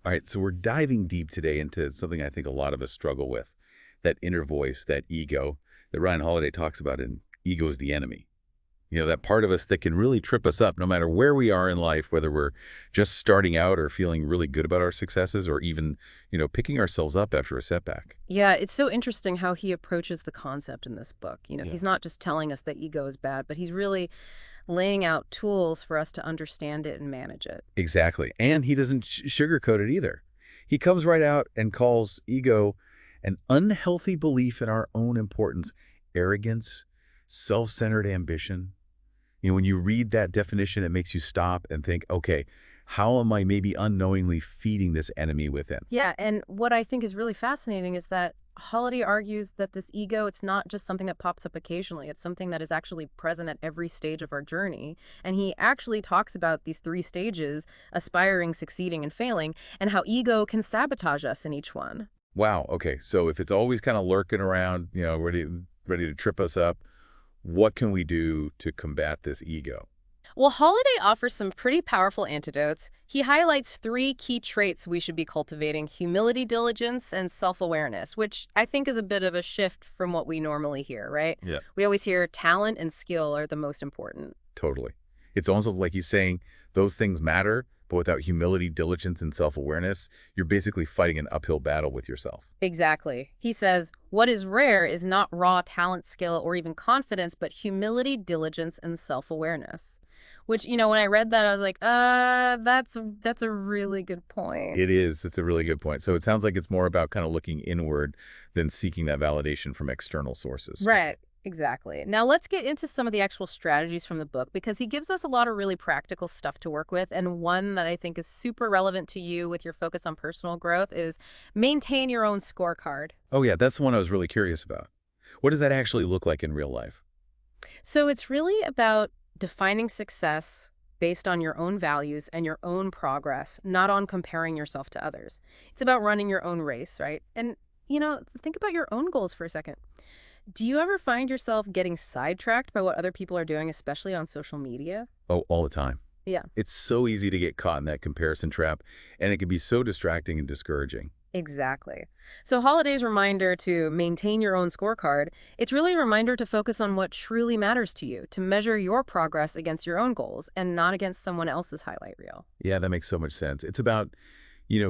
All right, so we're diving deep today into something I think a lot of us struggle with, that inner voice, that ego that Ryan Holiday talks about in Ego is the Enemy. That part of us that can really trip us up no matter where we are in life, whether we're just starting out or feeling really good about our successes or even, picking ourselves up after a setback. Yeah, it's so interesting how he approaches the concept in this book. Yeah. He's not just telling us that ego is bad, but he's really laying out tools for us to understand it and manage it. Exactly. And he doesn't sugarcoat it either. He comes right out and calls ego an unhealthy belief in our own importance, arrogance, self-centered ambition. When you read that definition, it makes you stop and think, okay, how am I maybe unknowingly feeding this enemy within? Yeah, and what I think is really fascinating is that Holiday argues that this ego, it's not just something that pops up occasionally. It's something that is actually present at every stage of our journey. And he actually talks about these three stages, aspiring, succeeding, and failing, and how ego can sabotage us in each one. Wow. Okay. So if it's always kind of lurking around, ready to trip us up, what can we do to combat this ego? Well, Holiday offers some pretty powerful antidotes. He highlights three key traits we should be cultivating: humility, diligence, and self awareness, which I think is a bit of a shift from what we normally hear, right? Yeah. We always hear talent and skill are the most important. Totally. It's also like he's saying those things matter, but without humility, diligence, and self-awareness, you're basically fighting an uphill battle with yourself. Exactly. He says, what is rare is not raw talent, skill, or even confidence, but humility, diligence, and self awareness. Which, when I read that, I was like, that's a really good point. It is. It's a really good point. So it sounds like it's more about kind of looking inward than seeking that validation from external sources. Right. Exactly. Now let's get into some of the actual strategies from the book because he gives us a lot of really practical stuff to work with. And one that I think is super relevant to you with your focus on personal growth is maintain your own scorecard. Oh, yeah, that's the one I was really curious about. What does that actually look like in real life? So it's really about defining success based on your own values and your own progress, not on comparing yourself to others. It's about running your own race, right? And, think about your own goals for a second. Do you ever find yourself getting sidetracked by what other people are doing, especially on social media? Oh, all the time. Yeah, It's so easy to get caught in that comparison trap, and it can be so distracting and discouraging. exactly. So Holiday's reminder to maintain your own scorecard, it's really a reminder to focus on what truly matters to you, to measure your progress against your own goals and not against someone else's highlight reel. Yeah, that makes so much sense. It's about,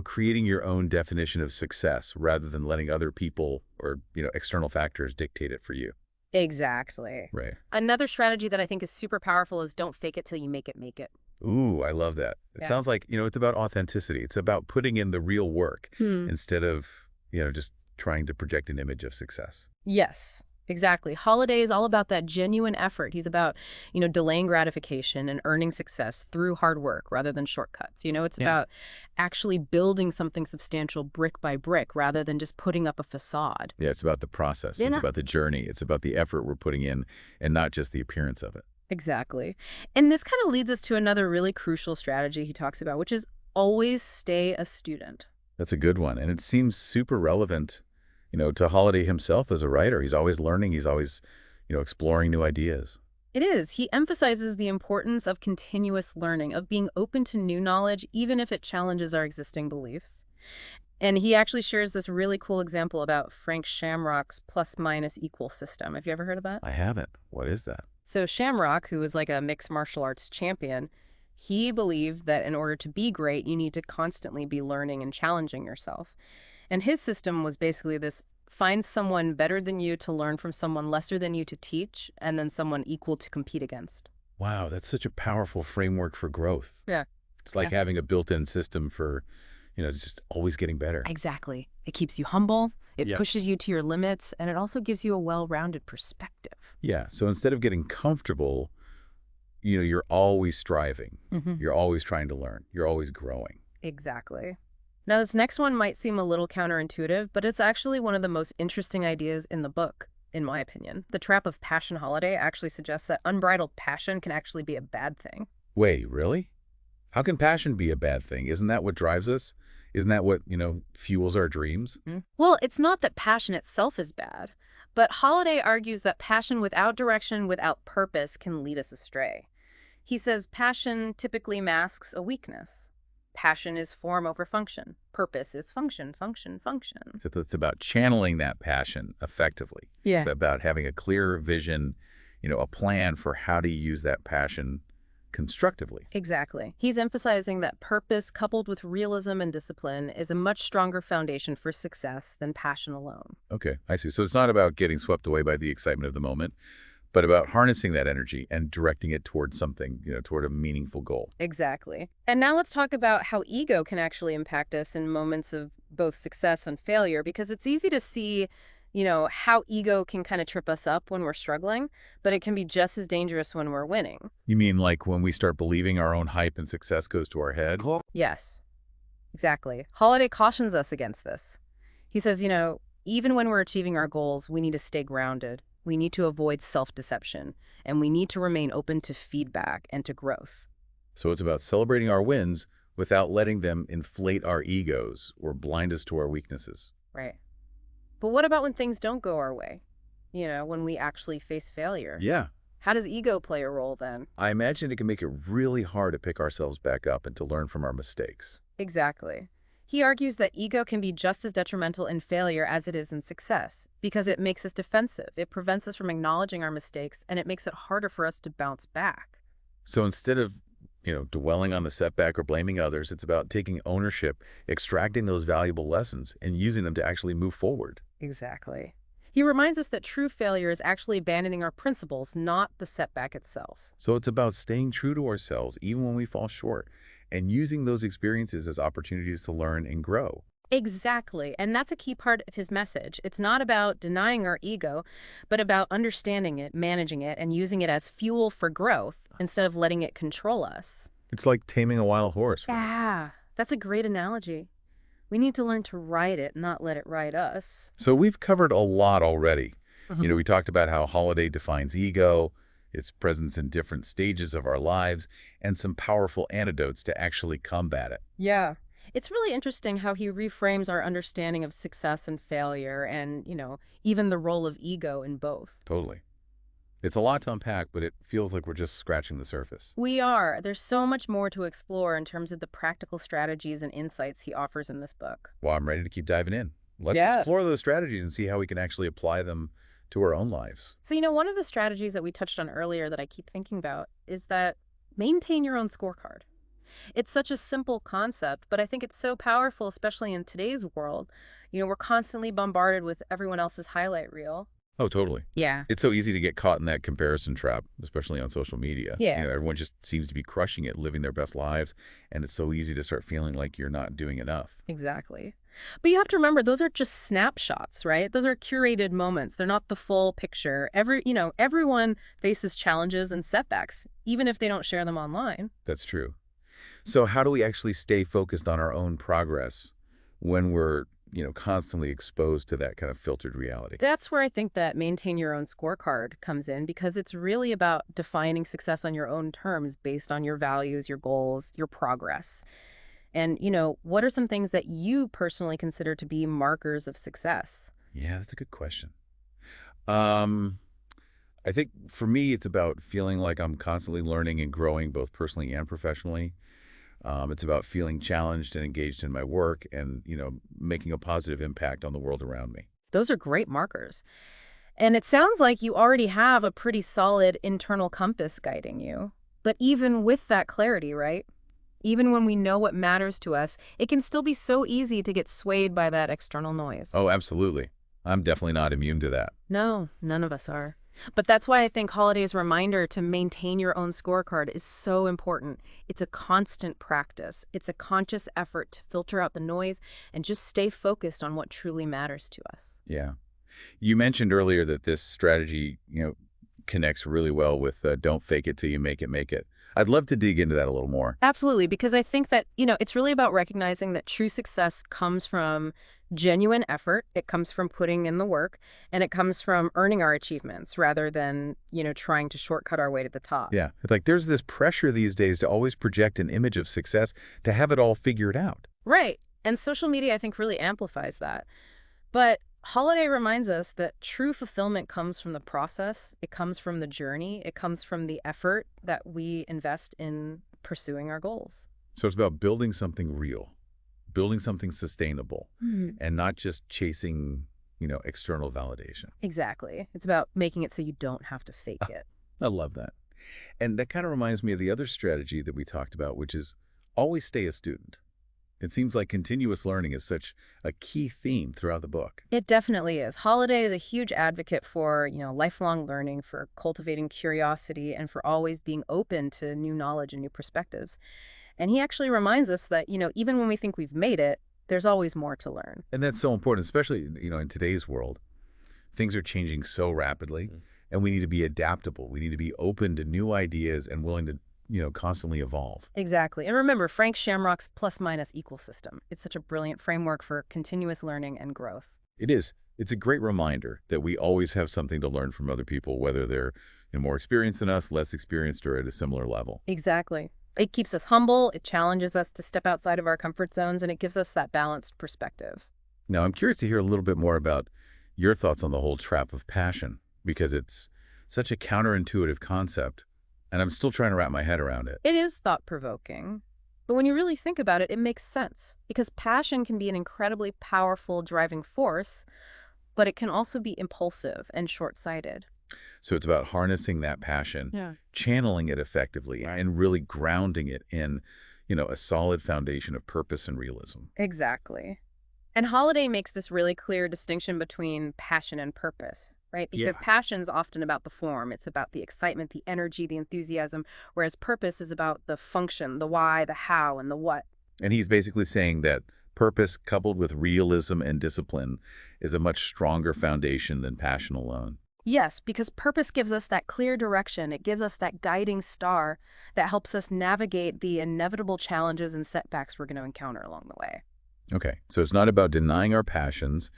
creating your own definition of success rather than letting other people or, external factors dictate it for you. Exactly. Right. Another strategy that I think is super powerful is don't fake it till you make it. Ooh, I love that. It Yeah. sounds like, it's about authenticity. It's about putting in the real work Hmm. instead of, just trying to project an image of success. Yes, exactly. Holiday is all about that genuine effort. He's about, delaying gratification and earning success through hard work rather than shortcuts. It's Yeah. about actually building something substantial brick by brick rather than just putting up a facade. Yeah, it's about the process. It's Yeah. about the journey. It's about the effort we're putting in and not just the appearance of it. Exactly. And this kind of leads us to another really crucial strategy he talks about, which is always stay a student. That's a good one. And it seems super relevant, to Holiday himself as a writer. He's always learning. He's always, exploring new ideas. It is. He emphasizes the importance of continuous learning, of being open to new knowledge, even if it challenges our existing beliefs. And he actually shares this really cool example about Frank Shamrock's plus minus equal system. Have you ever heard of that? I haven't. What is that? So Shamrock, who is like a mixed martial arts champion, he believed that in order to be great, you need to constantly be learning and challenging yourself. And his system was basically this: find someone better than you to learn from, someone lesser than you to teach, and then someone equal to compete against. Wow, that's such a powerful framework for growth. Yeah. It's like Yeah. having a built-in system for, just always getting better. Exactly. It keeps you humble, it Yeah. pushes you to your limits, and it also gives you a well-rounded perspective. Yeah. So instead of getting comfortable, you're always striving. Hmm. You're always trying to learn. You're always growing. Exactly. Now, this next one might seem a little counterintuitive, but it's actually one of the most interesting ideas in the book, in my opinion. The Trap of Passion Holiday actually suggests that unbridled passion can actually be a bad thing. Wait, really? How can passion be a bad thing? Isn't that what drives us? Isn't that what, fuels our dreams? Mm. Well, it's not that passion itself is bad, but Holiday argues that passion without direction, without purpose, can lead us astray. He says passion typically masks a weakness. Passion is form over function. Purpose is function, function, function. So it's about channeling that passion effectively. Yeah. It's about having a clear vision, a plan for how to use that passion constructively. Exactly. He's emphasizing that purpose coupled with realism and discipline is a much stronger foundation for success than passion alone. Okay, I see. So it's not about getting swept away by the excitement of the moment, but about harnessing that energy and directing it towards something, toward a meaningful goal. Exactly. And now let's talk about how ego can actually impact us in moments of both success and failure, because it's easy to see, how ego can kind of trip us up when we're struggling, but it can be just as dangerous when we're winning. You mean like when we start believing our own hype and success goes to our head? Yes, exactly. Holiday cautions us against this. He says, even when we're achieving our goals, we need to stay grounded. We need to avoid self-deception, and we need to remain open to feedback and to growth. So it's about celebrating our wins without letting them inflate our egos or blind us to our weaknesses. Right. But what about when things don't go our way? When we actually face failure? Yeah, How does ego play a role then? I imagine it can make it really hard to pick ourselves back up and to learn from our mistakes. Exactly. He argues that ego can be just as detrimental in failure as it is in success, because it makes us defensive, it prevents us from acknowledging our mistakes, and it makes it harder for us to bounce back. So instead of, dwelling on the setback or blaming others, it's about taking ownership, extracting those valuable lessons, and using them to actually move forward. Exactly. He reminds us that true failure is actually abandoning our principles, not the setback itself. So it's about staying true to ourselves even when we fall short, and using those experiences as opportunities to learn and grow. Exactly. And that's a key part of his message. It's not about denying our ego, but about understanding it, managing it, and using it as fuel for growth instead of letting it control us. It's like taming a wild horse. Yeah, that's a great analogy. We need to learn to ride it, not let it ride us. So we've covered a lot already. Mhm. We talked about how Holiday defines ego, its presence in different stages of our lives, and some powerful antidotes to actually combat it. Yeah. It's really interesting how he reframes our understanding of success and failure and, even the role of ego in both. Totally. It's a lot to unpack, but it feels like we're just scratching the surface. We are. There's so much more to explore in terms of the practical strategies and insights he offers in this book. Well, I'm ready to keep diving in. Let's Yeah. explore those strategies and see how we can actually apply them to our own lives. So, one of the strategies that we touched on earlier that I keep thinking about is that maintain your own scorecard. It's such a simple concept, but I think it's so powerful, especially in today's world. We're constantly bombarded with everyone else's highlight reel. Oh, totally. Yeah. It's so easy to get caught in that comparison trap, especially on social media. Yeah. Everyone just seems to be crushing it, living their best lives, and it's so easy to start feeling like you're not doing enough. Exactly. But you have to remember, those are just snapshots, right? Those are curated moments. They're not the full picture. Everyone faces challenges and setbacks, even if they don't share them online. That's true. So how do we actually stay focused on our own progress when we're, constantly exposed to that kind of filtered reality? That's where I think that maintain your own scorecard comes in, because it's really about defining success on your own terms based on your values, your goals, your progress. And, what are some things that you personally consider to be markers of success? Yeah, that's a good question. Um, I think for me, it's about feeling like I'm constantly learning and growing both personally and professionally. It's about feeling challenged and engaged in my work and, making a positive impact on the world around me. Those are great markers. And it sounds like you already have a pretty solid internal compass guiding you. But even with that clarity, right? Even when we know what matters to us, it can still be so easy to get swayed by that external noise. Oh, absolutely. I'm definitely not immune to that. No, none of us are. But that's why I think Holiday's reminder to maintain your own scorecard is so important. It's a constant practice. It's a conscious effort to filter out the noise and just stay focused on what truly matters to us. Yeah. You mentioned earlier that this strategy, connects really well with don't fake it till you make it. I'd love to dig into that a little more. Absolutely, because I think that, it's really about recognizing that true success comes from genuine effort. It comes from putting in the work, and it comes from earning our achievements rather than, trying to shortcut our way to the top. Yeah. It's like there's this pressure these days to always project an image of success, to have it all figured out. Right. And social media, I think, really amplifies that. But Holiday reminds us that true fulfillment comes from the process. It comes from the journey. It comes from the effort that we invest in pursuing our goals. So it's about building something real, building something sustainable, Mhm. and not just chasing, external validation. Exactly. It's about making it so you don't have to fake it. I love that. And that kind of reminds me of the other strategy that we talked about, which is always stay a student. It seems like continuous learning is such a key theme throughout the book. It definitely is. Holiday is a huge advocate for, lifelong learning, for cultivating curiosity, and for always being open to new knowledge and new perspectives. And he actually reminds us that, even when we think we've made it, there's always more to learn. And that's so important, especially, in today's world. Things are changing so rapidly, and we need to be adaptable. We need to be open to new ideas and willing to, constantly evolve. Exactly. And remember, Frank Shamrock's plus minus equal system. It's such a brilliant framework for continuous learning and growth. It is. It's a great reminder that we always have something to learn from other people, whether they're more experienced than us, less experienced, or at a similar level. Exactly. It keeps us humble, it challenges us to step outside of our comfort zones, and it gives us that balanced perspective. Now, I'm curious to hear a little bit more about your thoughts on the whole trap of passion, because it's such a counterintuitive concept, and I'm still trying to wrap my head around it. It is thought-provoking, but when you really think about it, it makes sense. Because passion can be an incredibly powerful driving force, but it can also be impulsive and short-sighted. So it's about harnessing that passion, Yeah. channeling it effectively, and really grounding it in, a solid foundation of purpose and realism. Exactly. And Holiday makes this really clear distinction between passion and purpose, right? Because Yeah. passion's often about the form. It's about the excitement, the energy, the enthusiasm, whereas purpose is about the function, the why, the how, and the what. And he's basically saying that purpose coupled with realism and discipline is a much stronger foundation than passion alone. Yes, because purpose gives us that clear direction. It gives us that guiding star that helps us navigate the inevitable challenges and setbacks we're going to encounter along the way. Okay, so it's not about denying our passions,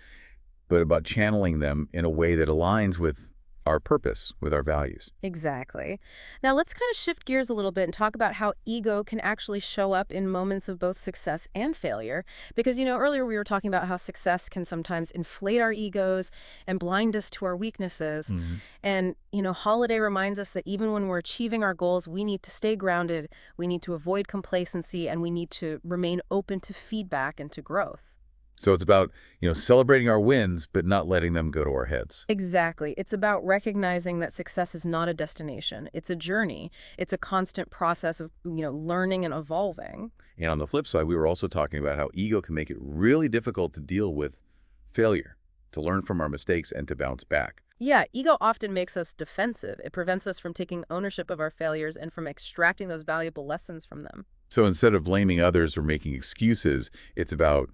but about channeling them in a way that aligns with our purpose, with our values. Exactly. Now let's kind of shift gears a little bit and talk about how ego can actually show up in moments of both success and failure. Because, earlier we were talking about how success can sometimes inflate our egos and blind us to our weaknesses. Mhm. And, Holiday reminds us that even when we're achieving our goals, we need to stay grounded, we need to avoid complacency, and we need to remain open to feedback and to growth. So it's about, celebrating our wins, but not letting them go to our heads. Exactly. It's about recognizing that success is not a destination. It's a journey. It's a constant process of, learning and evolving. And on the flip side, we were also talking about how ego can make it really difficult to deal with failure, to learn from our mistakes and to bounce back. Yeah, ego often makes us defensive. It prevents us from taking ownership of our failures and from extracting those valuable lessons from them. So instead of blaming others or making excuses, it's about,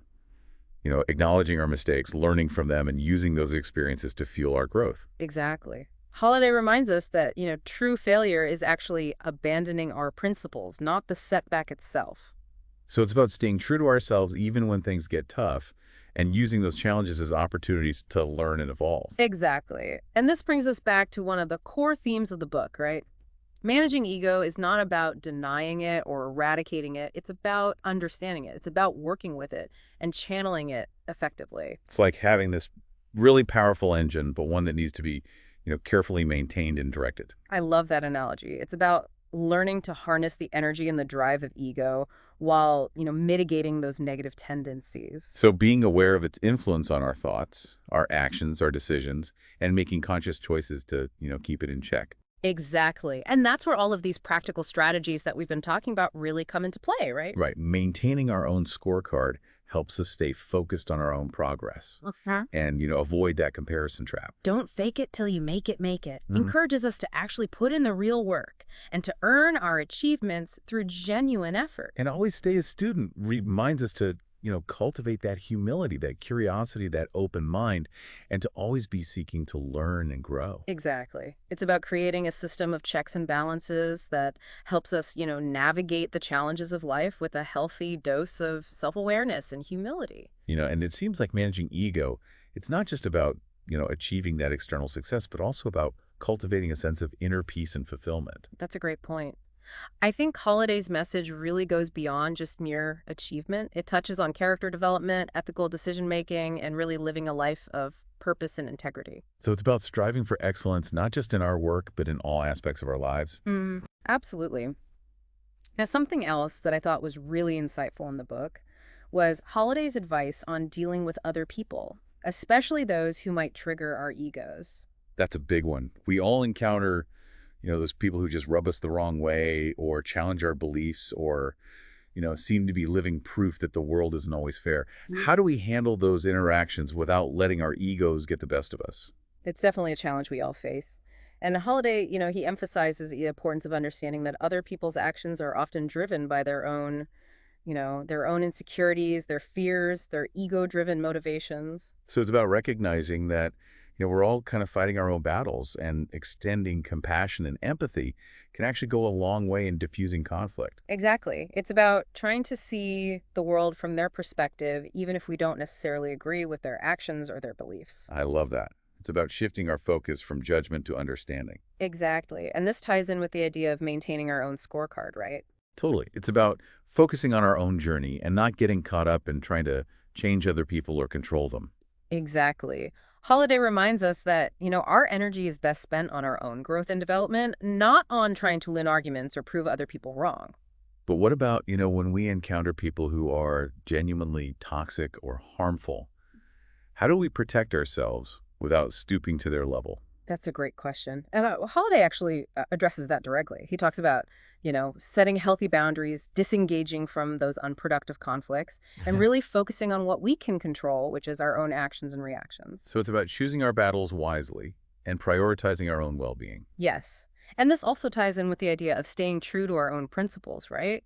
acknowledging our mistakes, learning from them, and using those experiences to fuel our growth. Exactly. Holiday reminds us that, true failure is actually abandoning our principles, not the setback itself. So it's about staying true to ourselves even when things get tough and using those challenges as opportunities to learn and evolve. Exactly. And this brings us back to one of the core themes of the book, right? Managing ego is not about denying it or eradicating it. It's about understanding it. It's about working with it and channeling it effectively. It's like having this really powerful engine, but one that needs to be, carefully maintained and directed. I love that analogy. It's about learning to harness the energy and the drive of ego while, mitigating those negative tendencies. So being aware of its influence on our thoughts, our actions, our decisions, and making conscious choices to, keep it in check. Exactly. And that's where all of these practical strategies that we've been talking about really come into play, right? Right. Maintaining our own scorecard helps us stay focused on our own progress and, avoid that comparison trap. Don't fake it till you make it. Mhm. Encourages us to actually put in the real work and to earn our achievements through genuine effort. And always stay a student reminds us to, cultivate that humility, that curiosity, that open mind, and to always be seeking to learn and grow. Exactly. It's about creating a system of checks and balances that helps us, navigate the challenges of life with a healthy dose of self-awareness and humility. And it seems like managing ego, it's not just about, achieving that external success, but also about cultivating a sense of inner peace and fulfillment. That's a great point. I think Holiday's message really goes beyond just mere achievement. It touches on character development, ethical decision-making, and really living a life of purpose and integrity. So it's about striving for excellence, not just in our work, but in all aspects of our lives. Absolutely. Now, something else that I thought was really insightful in the book was Holiday's advice on dealing with other people, especially those who might trigger our egos. That's a big one. We all encounter, those people who just rub us the wrong way or challenge our beliefs or, seem to be living proof that the world isn't always fair. How do we handle those interactions without letting our egos get the best of us? It's definitely a challenge we all face. And Holiday, he emphasizes the importance of understanding that other people's actions are often driven by their own insecurities, their fears, their ego-driven motivations. So it's about recognizing that, we're all kind of fighting our own battles, and extending compassion and empathy can actually go a long way in diffusing conflict. Exactly. It's about trying to see the world from their perspective, even if we don't necessarily agree with their actions or their beliefs. I love that. It's about shifting our focus from judgment to understanding. Exactly. And this ties in with the idea of maintaining our own scorecard, right? Totally. It's about focusing on our own journey and not getting caught up in trying to change other people or control them. Exactly. Holiday reminds us that, our energy is best spent on our own growth and development, not on trying to win arguments or prove other people wrong. But what about, when we encounter people who are genuinely toxic or harmful? How do we protect ourselves without stooping to their level? That's a great question. And Holiday actually addresses that directly. He talks about, setting healthy boundaries, disengaging from those unproductive conflicts, and really focusing on what we can control, which is our own actions and reactions. So it's about choosing our battles wisely and prioritizing our own well-being. Yes. And this also ties in with the idea of staying true to our own principles, right?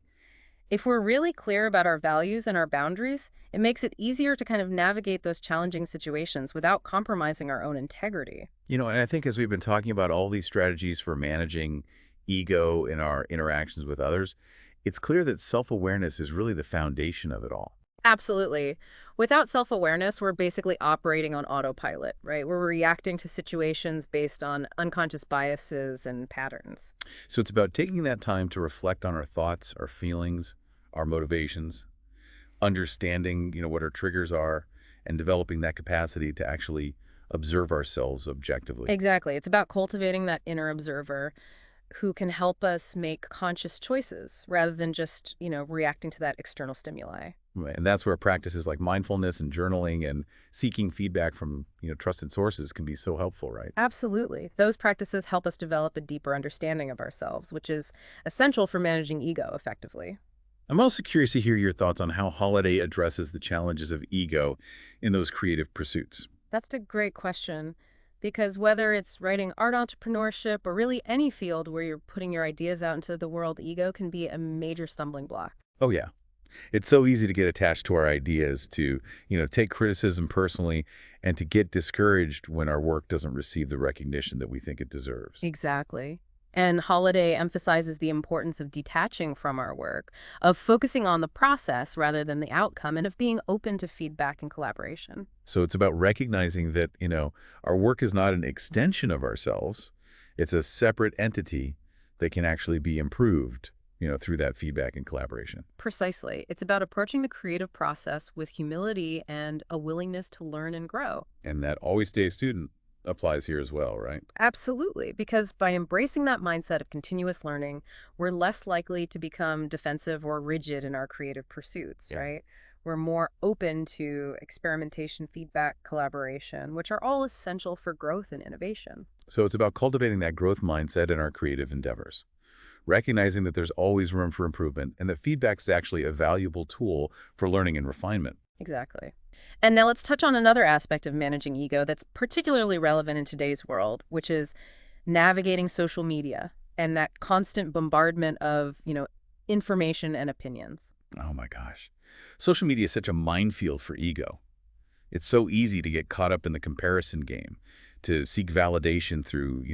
If we're really clear about our values and our boundaries, it makes it easier to kind of navigate those challenging situations without compromising our own integrity. And I think as we've been talking about all these strategies for managing ego in our interactions with others, it's clear that self-awareness is really the foundation of it all. Absolutely. Without self-awareness, we're basically operating on autopilot, right? We're reacting to situations based on unconscious biases and patterns. So it's about taking that time to reflect on our thoughts, our feelings, our motivations, understanding, what our triggers are, and developing that capacity to actually observe ourselves objectively. Exactly. It's about cultivating that inner observer who can help us make conscious choices rather than just, reacting to that external stimuli. Right. And that's where practices like mindfulness and journaling and seeking feedback from, trusted sources can be so helpful, right? Absolutely. Those practices help us develop a deeper understanding of ourselves, which is essential for managing ego effectively. I'm also curious to hear your thoughts on how Holiday addresses the challenges of ego in those creative pursuits. That's a great question because whether it's writing art entrepreneurship or really any field where you're putting your ideas out into the world, ego can be a major stumbling block. Oh, yeah. It's so easy to get attached to our ideas, to, take criticism personally, and to get discouraged when our work doesn't receive the recognition that we think it deserves. Exactly. And Holiday emphasizes the importance of detaching from our work, of focusing on the process rather than the outcome, and of being open to feedback and collaboration. So it's about recognizing that, our work is not an extension of ourselves. It's a separate entity that can actually be improved, through that feedback and collaboration. Precisely. It's about approaching the creative process with humility and a willingness to learn and grow. And that always stay a student applies here as well, right? Absolutely, because by embracing that mindset of continuous learning, we're less likely to become defensive or rigid in our creative pursuits, Yeah. right? We're more open to experimentation, feedback, collaboration, which are all essential for growth and innovation. So it's about cultivating that growth mindset in our creative endeavors, recognizing that there's always room for improvement and that feedback is actually a valuable tool for learning and refinement. Exactly. And now let's touch on another aspect of managing ego that's particularly relevant in today's world, which is navigating social media and that constant bombardment of, information and opinions. Oh my gosh. Social media is such a minefield for ego. It's so easy to get caught up in the comparison game, to seek validation through,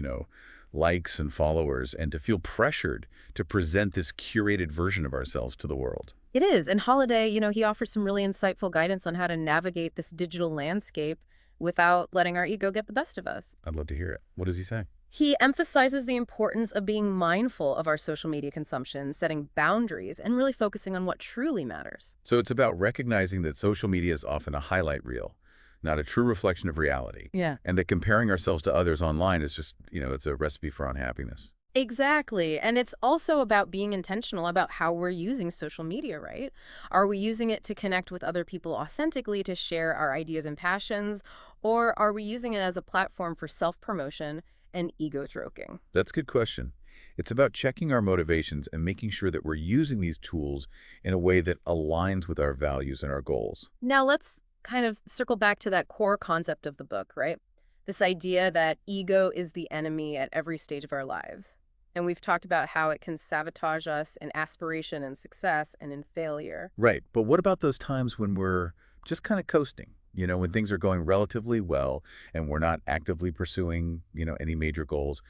likes and followers, and to feel pressured to present this curated version of ourselves to the world. It is. And Holiday, he offers some really insightful guidance on how to navigate this digital landscape without letting our ego get the best of us. I'd love to hear it. What does he say? He emphasizes the importance of being mindful of our social media consumption, setting boundaries, and really focusing on what truly matters. So it's about recognizing that social media is often a highlight reel, not a true reflection of reality. Yeah. And that comparing ourselves to others online is just, it's a recipe for unhappiness. Exactly. And it's also about being intentional about how we're using social media, right? Are we using it to connect with other people authentically, to share our ideas and passions, or are we using it as a platform for self-promotion and ego stroking? That's a good question. It's about checking our motivations and making sure that we're using these tools in a way that aligns with our values and our goals. Now let's kind of circle back to that core concept of the book, right? This idea that ego is the enemy at every stage of our lives. And we've talked about how it can sabotage us in aspiration and success and in failure. Right. But what about those times when we're just kind of coasting? When things are going relatively well and we're not actively pursuing, any major goals.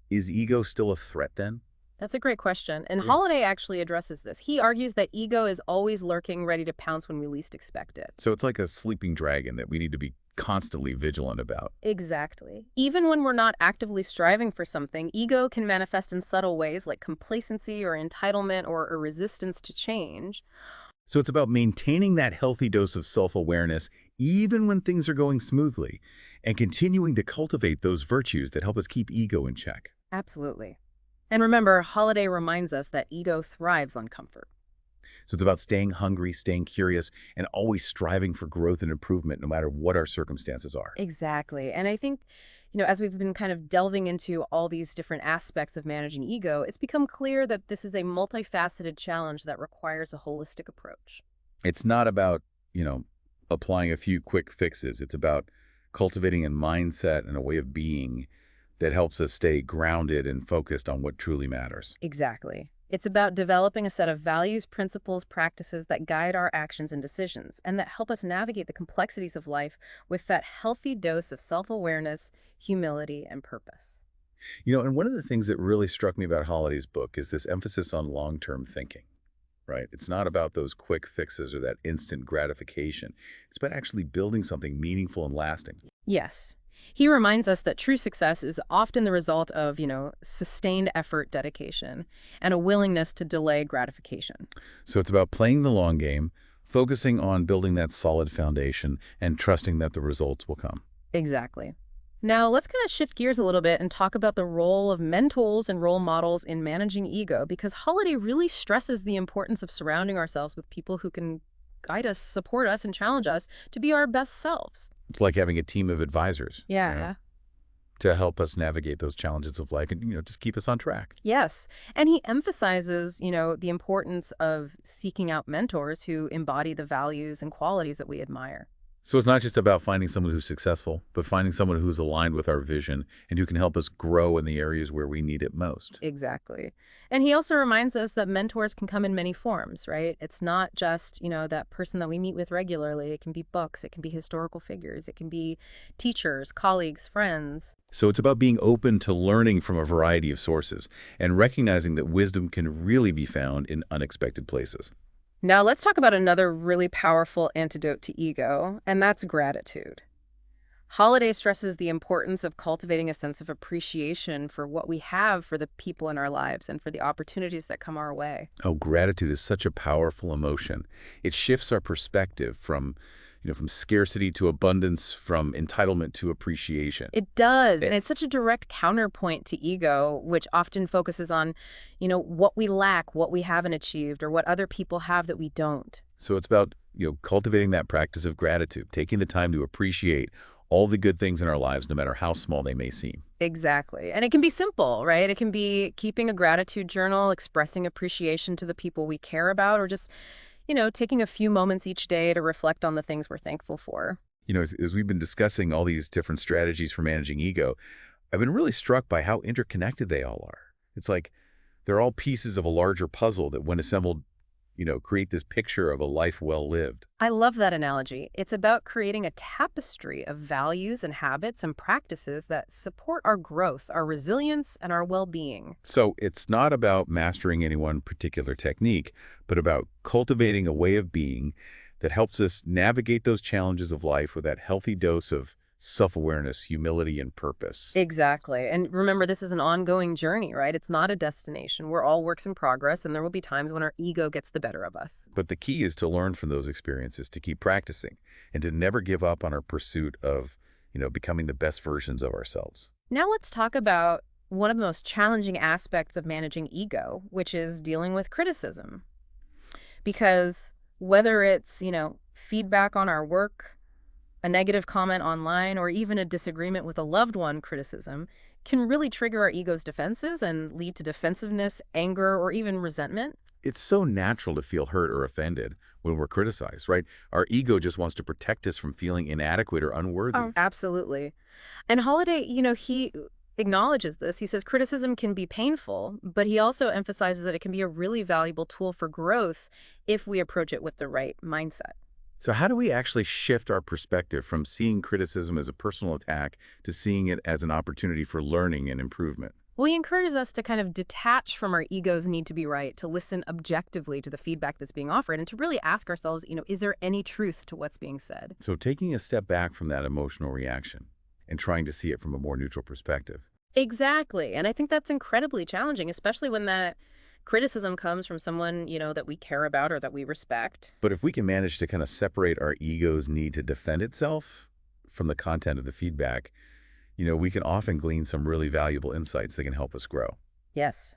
Is ego still a threat then? That's a great question. And Yeah. Holiday actually addresses this. He argues that ego is always lurking, ready to pounce when we least expect it. So it's like a sleeping dragon that we need to be constantly vigilant about. Exactly. Even when we're not actively striving for something, ego can manifest in subtle ways like complacency or entitlement or a resistance to change. So it's about maintaining that healthy dose of self-awareness even when things are going smoothly and continuing to cultivate those virtues that help us keep ego in check. Absolutely. And remember, Holiday reminds us that ego thrives on comfort. So it's about staying hungry, staying curious, and always striving for growth and improvement no matter what our circumstances are. Exactly. And I think, as we've been kind of delving into all these different aspects of managing ego, it's become clear that this is a multifaceted challenge that requires a holistic approach. It's not about, applying a few quick fixes. It's about cultivating a mindset and a way of being that helps us stay grounded and focused on what truly matters. Exactly. It's about developing a set of values, principles, practices that guide our actions and decisions and that help us navigate the complexities of life with that healthy dose of self-awareness, humility, and purpose. And one of the things that really struck me about Holiday's book is this emphasis on long-term thinking, right? It's not about those quick fixes or that instant gratification. It's about actually building something meaningful and lasting. Yes. He reminds us that true success is often the result of, sustained effort, dedication, and a willingness to delay gratification. So it's about playing the long game, focusing on building that solid foundation, and trusting that the results will come. Exactly. Now, let's kind of shift gears a little bit and talk about the role of mentors and role models in managing ego, because Holiday really stresses the importance of surrounding ourselves with people who can guide us, support us, and challenge us to be our best selves. It's like having a team of advisors, Yeah. to help us navigate those challenges of life and, just keep us on track. Yes. And he emphasizes, the importance of seeking out mentors who embody the values and qualities that we admire. So it's not just about finding someone who's successful, but finding someone who's aligned with our vision and who can help us grow in the areas where we need it most. Exactly. And he also reminds us that mentors can come in many forms, right? It's not just, that person that we meet with regularly. It can be books, it can be historical figures, it can be teachers, colleagues, friends. So it's about being open to learning from a variety of sources and recognizing that wisdom can really be found in unexpected places. Now, let's talk about another really powerful antidote to ego, and that's gratitude. Holiday stresses the importance of cultivating a sense of appreciation for what we have, for the people in our lives, and for the opportunities that come our way. Oh, gratitude is such a powerful emotion. It shifts our perspective from scarcity to abundance, from entitlement to appreciation. It does, and Eh, it's such a direct counterpoint to ego, which often focuses on, what we lack, what we haven't achieved, or what other people have that we don't. So it's about, cultivating that practice of gratitude, taking the time to appreciate all the good things in our lives, no matter how small they may seem. Exactly. And it can be simple, right? It can be keeping a gratitude journal, expressing appreciation to the people we care about, or just, taking a few moments each day to reflect on the things we're thankful for. As we've been discussing all these different strategies for managing ego, I've been really struck by how interconnected they all are. It's like they're all pieces of a larger puzzle that, when assembled, create this picture of a life well lived. I love that analogy. It's about creating a tapestry of values and habits and practices that support our growth, our resilience, and our well-being. So it's not about mastering any one particular technique, but about cultivating a way of being that helps us navigate those challenges of life with that healthy dose of self-awareness, humility, and purpose. Exactly. And remember, this is an ongoing journey, right? It's not a destination. We're all works in progress, and there will be times when our ego gets the better of us. But the key is to learn from those experiences, to keep practicing, and to never give up on our pursuit of, becoming the best versions of ourselves. Now let's talk about one of the most challenging aspects of managing ego, which is dealing with criticism. Because whether it's, feedback on our work, a negative comment online, or even a disagreement with a loved one criticism can really trigger our ego's defenses and lead to defensiveness, anger, or even resentment. It's so natural to feel hurt or offended when we're criticized, right? Our ego just wants to protect us from feeling inadequate or unworthy. Absolutely. And Holiday, he acknowledges this. He says criticism can be painful, but he also emphasizes that it can be a really valuable tool for growth if we approach it with the right mindset. So how do we actually shift our perspective from seeing criticism as a personal attack to seeing it as an opportunity for learning and improvement? Well, he encourages us to kind of detach from our ego's need to be right, to listen objectively to the feedback that's being offered, and to really ask ourselves, is there any truth to what's being said? So taking a step back from that emotional reaction and trying to see it from a more neutral perspective. Exactly. And I think that's incredibly challenging, especially when that criticism comes from someone, that we care about or that we respect. But if we can manage to kind of separate our ego's need to defend itself from the content of the feedback, we can often glean some really valuable insights that can help us grow. Yes.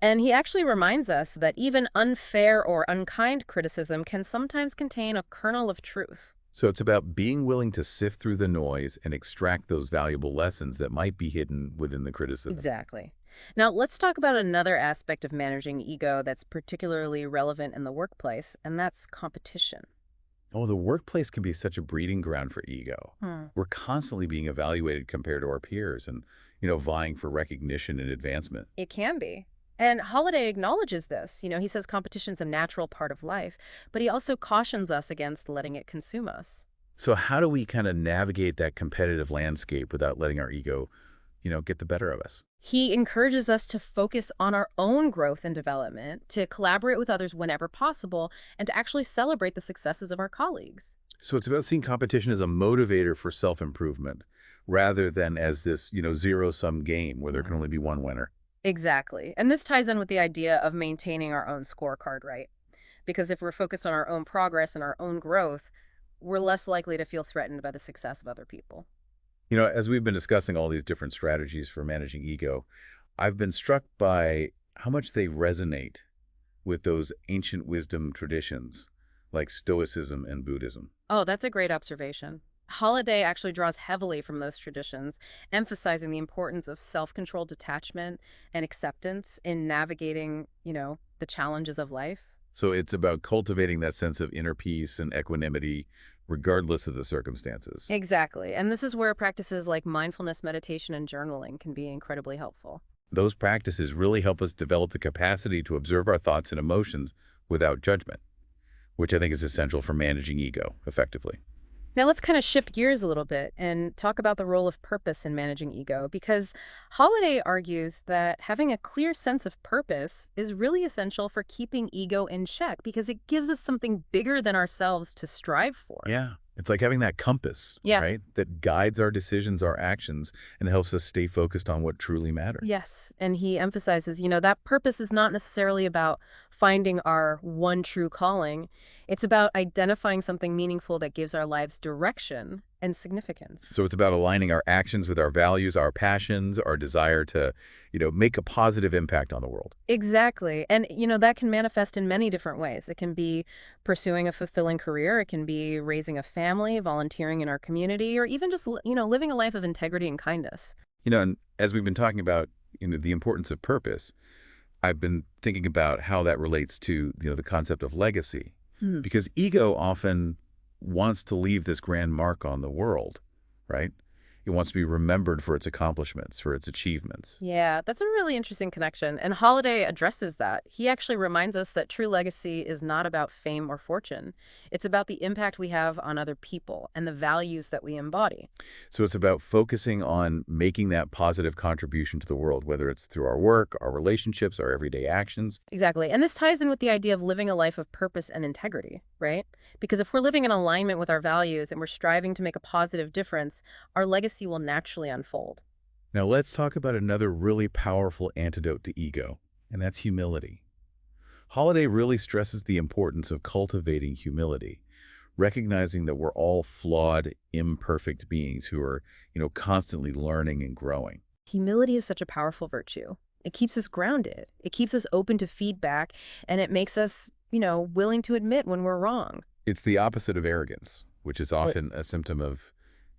And he actually reminds us that even unfair or unkind criticism can sometimes contain a kernel of truth. So it's about being willing to sift through the noise and extract those valuable lessons that might be hidden within the criticism. Exactly. Now, let's talk about another aspect of managing ego that's particularly relevant in the workplace, and that's competition. Oh, the workplace can be such a breeding ground for ego. We're constantly being evaluated compared to our peers and, vying for recognition and advancement. It can be. And Holiday acknowledges this. He says competition's a natural part of life, but he also cautions us against letting it consume us. So how do we kind of navigate that competitive landscape without letting our ego, get the better of us? He encourages us to focus on our own growth and development, to collaborate with others whenever possible, and to actually celebrate the successes of our colleagues. So it's about seeing competition as a motivator for self-improvement rather than as this, zero-sum game where there can only be one winner. Exactly. And this ties in with the idea of maintaining our own scorecard, right? Because if we're focused on our own progress and our own growth, we're less likely to feel threatened by the success of other people. As we've been discussing all these different strategies for managing ego, I've been struck by how much they resonate with those ancient wisdom traditions like Stoicism and Buddhism. Oh, that's a great observation. Holiday actually draws heavily from those traditions, emphasizing the importance of self-controlled detachment and acceptance in navigating, the challenges of life. So it's about cultivating that sense of inner peace and equanimity regardless of the circumstances. Exactly. And this is where practices like mindfulness meditation and journaling can be incredibly helpful. Those practices really help us develop the capacity to observe our thoughts and emotions without judgment, which I think is essential for managing ego effectively. Now let's kind of shift gears a little bit and talk about the role of purpose in managing ego, because Holiday argues that having a clear sense of purpose is really essential for keeping ego in check because it gives us something bigger than ourselves to strive for. Yeah. It's like having that compass, Yeah. right? That guides our decisions, our actions, and helps us stay focused on what truly matters. Yes. And he emphasizes, that purpose is not necessarily about finding our one true calling. It's about identifying something meaningful that gives our lives direction and significance. So it's about aligning our actions with our values, our passions, our desire to, make a positive impact on the world. Exactly. And, that can manifest in many different ways. It can be pursuing a fulfilling career. It can be raising a family, volunteering in our community, or even just, living a life of integrity and kindness. And as we've been talking about, the importance of purpose, I've been thinking about how that relates to, the concept of legacy. Because ego often wants to leave this grand mark on the world, right? It wants to be remembered for its accomplishments, for its achievements. Yeah, that's a really interesting connection. And Holiday addresses that. He actually reminds us that true legacy is not about fame or fortune. It's about the impact we have on other people and the values that we embody. So it's about focusing on making that positive contribution to the world, whether it's through our work, our relationships, our everyday actions. Exactly. And this ties in with the idea of living a life of purpose and integrity, right? Because if we're living in alignment with our values and we're striving to make a positive difference, our legacy will naturally unfold. Now let's talk about another really powerful antidote to ego, and that's humility. Holiday really stresses the importance of cultivating humility, recognizing that we're all flawed, imperfect beings who are, constantly learning and growing. Humility is such a powerful virtue. It keeps us grounded. It keeps us open to feedback, and it makes us, willing to admit when we're wrong. It's the opposite of arrogance, which is But often a symptom of,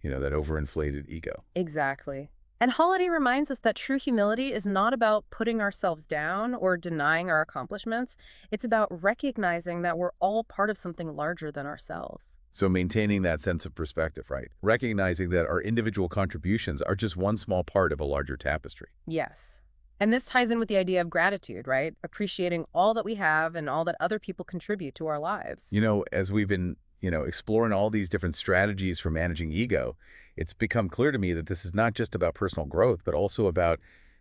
that overinflated ego. exactly. And Holiday reminds us that true humility is not about putting ourselves down or denying our accomplishments. It's about recognizing that we're all part of something larger than ourselves. So maintaining that sense of perspective, right? Recognizing that our individual contributions are just one small part of a larger tapestry. Yes. And this ties in with the idea of gratitude, right? Appreciating all that we have and all that other people contribute to our lives. As we've been, exploring all these different strategies for managing ego, it's become clear to me that this is not just about personal growth, but also about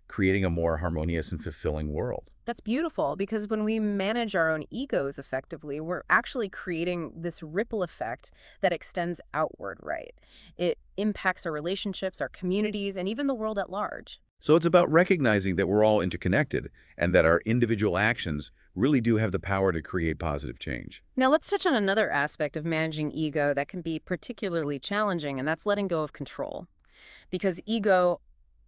creating a more harmonious and fulfilling world. That's beautiful because when we manage our own egos effectively, we're actually creating this ripple effect that extends outward, right? It impacts our relationships, our communities, and even the world at large. So it's about recognizing that we're all interconnected and that our individual actions really do have the power to create positive change. Now, let's touch on another aspect of managing ego that can be particularly challenging, and that's letting go of control. Because ego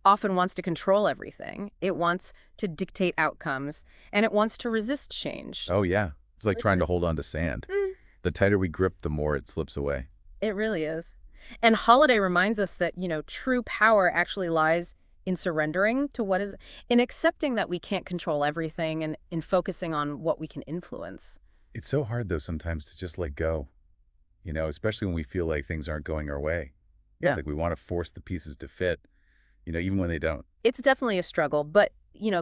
often wants to control everything. It wants to dictate outcomes, and it wants to resist change. Oh, yeah. It's like trying to hold on to sand. Mm, The tighter we grip, the more it slips away. It really is. And Holiday reminds us that, true power actually lies in surrendering to what is, in accepting that we can't control everything and in focusing on what we can influence. It's so hard, though, sometimes to just let go, especially when we feel like things aren't going our way. Yeah. Like we want to force the pieces to fit, even when they don't. It's definitely a struggle, but,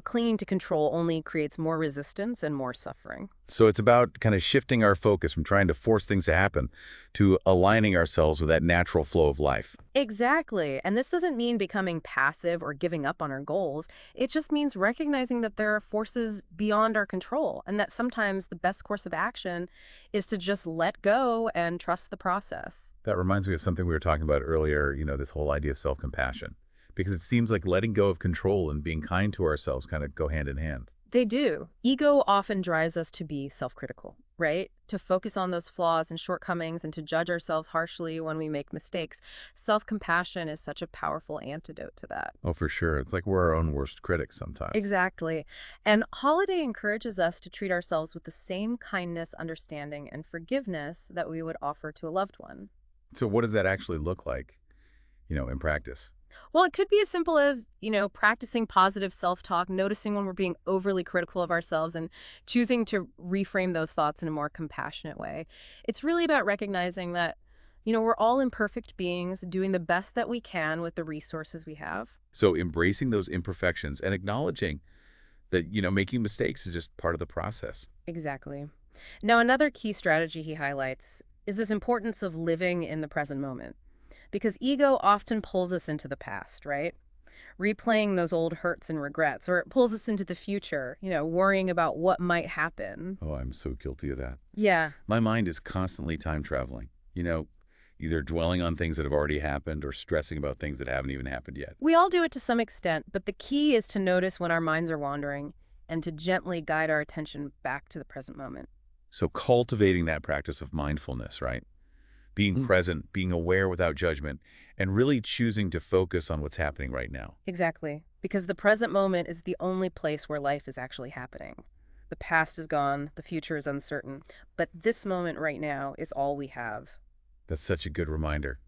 clinging to control only creates more resistance and more suffering. So it's about kind of shifting our focus from trying to force things to happen to aligning ourselves with that natural flow of life. Exactly. And this doesn't mean becoming passive or giving up on our goals. It just means recognizing that there are forces beyond our control and that sometimes the best course of action is to just let go and trust the process. That reminds me of something we were talking about earlier, this whole idea of self-compassion. Because it seems like letting go of control and being kind to ourselves kind of go hand in hand. They do. Ego often drives us to be self-critical, right? To focus on those flaws and shortcomings and to judge ourselves harshly when we make mistakes. Self-compassion is such a powerful antidote to that. Oh, for sure. It's like we're our own worst critics sometimes. Exactly. And Holiday encourages us to treat ourselves with the same kindness, understanding, and forgiveness that we would offer to a loved one. So what does that actually look like, in practice? Well, it could be as simple as, practicing positive self-talk, noticing when we're being overly critical of ourselves and choosing to reframe those thoughts in a more compassionate way. It's really about recognizing that, we're all imperfect beings doing the best that we can with the resources we have. So embracing those imperfections and acknowledging that, making mistakes is just part of the process. Exactly. Now, another key strategy he highlights is this importance of living in the present moment. Because ego often pulls us into the past, right? Replaying those old hurts and regrets, or it pulls us into the future, worrying about what might happen. Oh, I'm so guilty of that. Yeah, My mind is constantly time traveling, either dwelling on things that have already happened or stressing about things that haven't even happened yet. we all do it to some extent, but the key is to notice when our minds are wandering and to gently guide our attention back to the present moment. So cultivating that practice of mindfulness, right? Being present, being aware without judgment, and really choosing to focus on what's happening right now. Exactly, because the present moment is the only place where life is actually happening. The past is gone, the future is uncertain, but this moment right now is all we have. That's such a good reminder.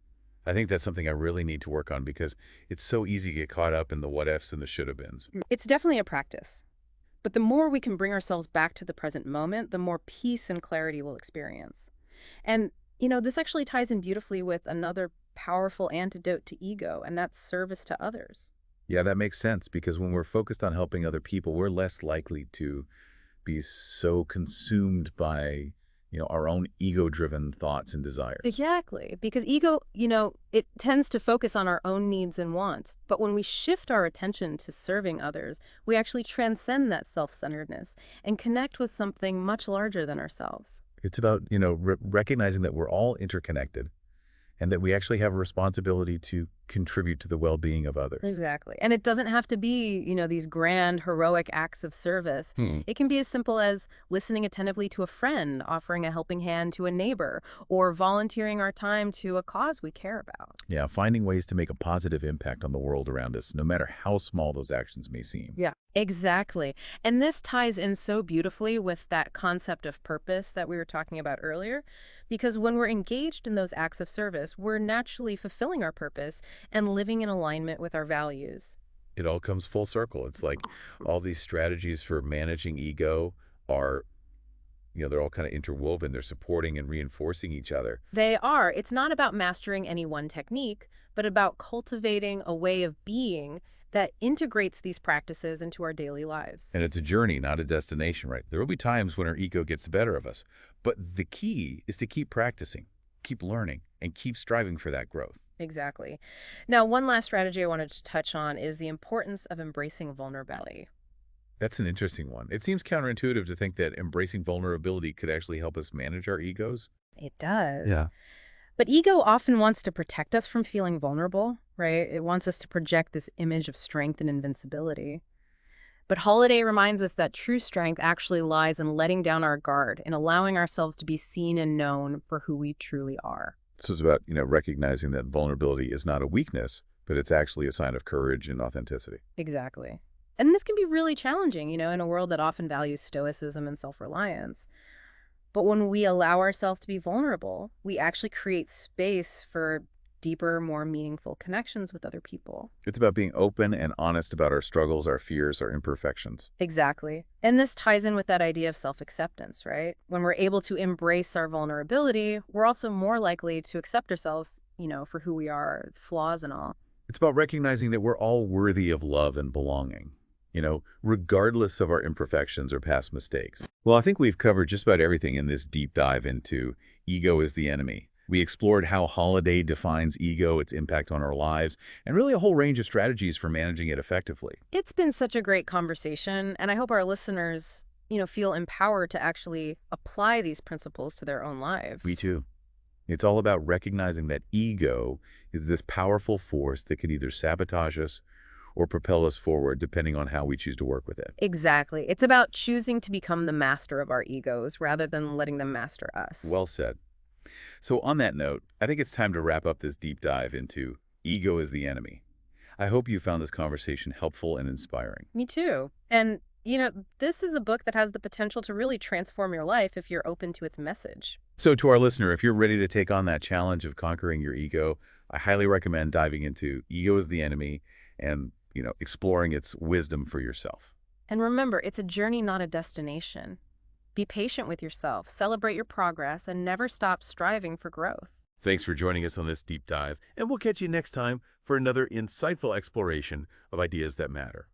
I think that's something I really need to work on because it's so easy to get caught up in the what ifs and the should have beens. It's definitely a practice. But the more we can bring ourselves back to the present moment, the more peace and clarity we'll experience. And, this actually ties in beautifully with another powerful antidote to ego, and that's service to others. Yeah, that makes sense because when we're focused on helping other people, we're less likely to be so consumed by, our own ego-driven thoughts and desires. Exactly, because ego, it tends to focus on our own needs and wants. But when we shift our attention to serving others, we actually transcend that self-centeredness and connect with something much larger than ourselves. It's about, recognizing that we're all interconnected and that we actually have a responsibility to contribute to the well-being of others. Exactly. And it doesn't have to be, these grand, heroic acts of service. It can be as simple as listening attentively to a friend, offering a helping hand to a neighbor, or volunteering our time to a cause we care about. Yeah, finding ways to make a positive impact on the world around us, no matter how small those actions may seem. Yeah, exactly. And this ties in so beautifully with that concept of purpose that we were talking about earlier, because when we're engaged in those acts of service, we're naturally fulfilling our purpose and living in alignment with our values. It all comes full circle. It's like all these strategies for managing ego are, they're all kind of interwoven. They're supporting and reinforcing each other. They are. It's not about mastering any one technique, but about cultivating a way of being that integrates these practices into our daily lives. And it's a journey, not a destination, right? There will be times when our ego gets the better of us. But the key is to keep practicing, keep learning, and keep striving for that growth. Exactly. Now, one last strategy I wanted to touch on is the importance of embracing vulnerability. That's an interesting one. It seems counterintuitive to think that embracing vulnerability could actually help us manage our egos. It does. Yeah. But ego often wants to protect us from feeling vulnerable, right? It wants us to project this image of strength and invincibility. But Holiday reminds us that true strength actually lies in letting down our guard and allowing ourselves to be seen and known for who we truly are. So it's about, recognizing that vulnerability is not a weakness, but it's actually a sign of courage and authenticity. Exactly. And this can be really challenging, in a world that often values stoicism and self-reliance. But when we allow ourselves to be vulnerable, we actually create space for deeper, more meaningful connections with other people. It's about being open and honest about our struggles, our fears, our imperfections. Exactly. And this ties in with that idea of self-acceptance, right? When we're able to embrace our vulnerability, we're also more likely to accept ourselves, for who we are, flaws and all. It's about recognizing that we're all worthy of love and belonging, regardless of our imperfections or past mistakes. Well, I think we've covered just about everything in this deep dive into Ego is the Enemy. We explored how Holiday defines ego, its impact on our lives, and really a whole range of strategies for managing it effectively. It's been such a great conversation, and I hope our listeners, feel empowered to actually apply these principles to their own lives. Me too. It's all about recognizing that ego is this powerful force that can either sabotage us or propel us forward, depending on how we choose to work with it. Exactly. It's about choosing to become the master of our egos rather than letting them master us. Well said. So on that note, I think it's time to wrap up this deep dive into Ego is the Enemy. I hope you found this conversation helpful and inspiring. Me too. And, this is a book that has the potential to really transform your life if you're open to its message. So to our listener, if you're ready to take on that challenge of conquering your ego, I highly recommend diving into Ego is the Enemy and, exploring its wisdom for yourself. And remember, it's a journey, not a destination. Be patient with yourself, celebrate your progress, and never stop striving for growth. Thanks for joining us on this deep dive, and we'll catch you next time for another insightful exploration of ideas that matter.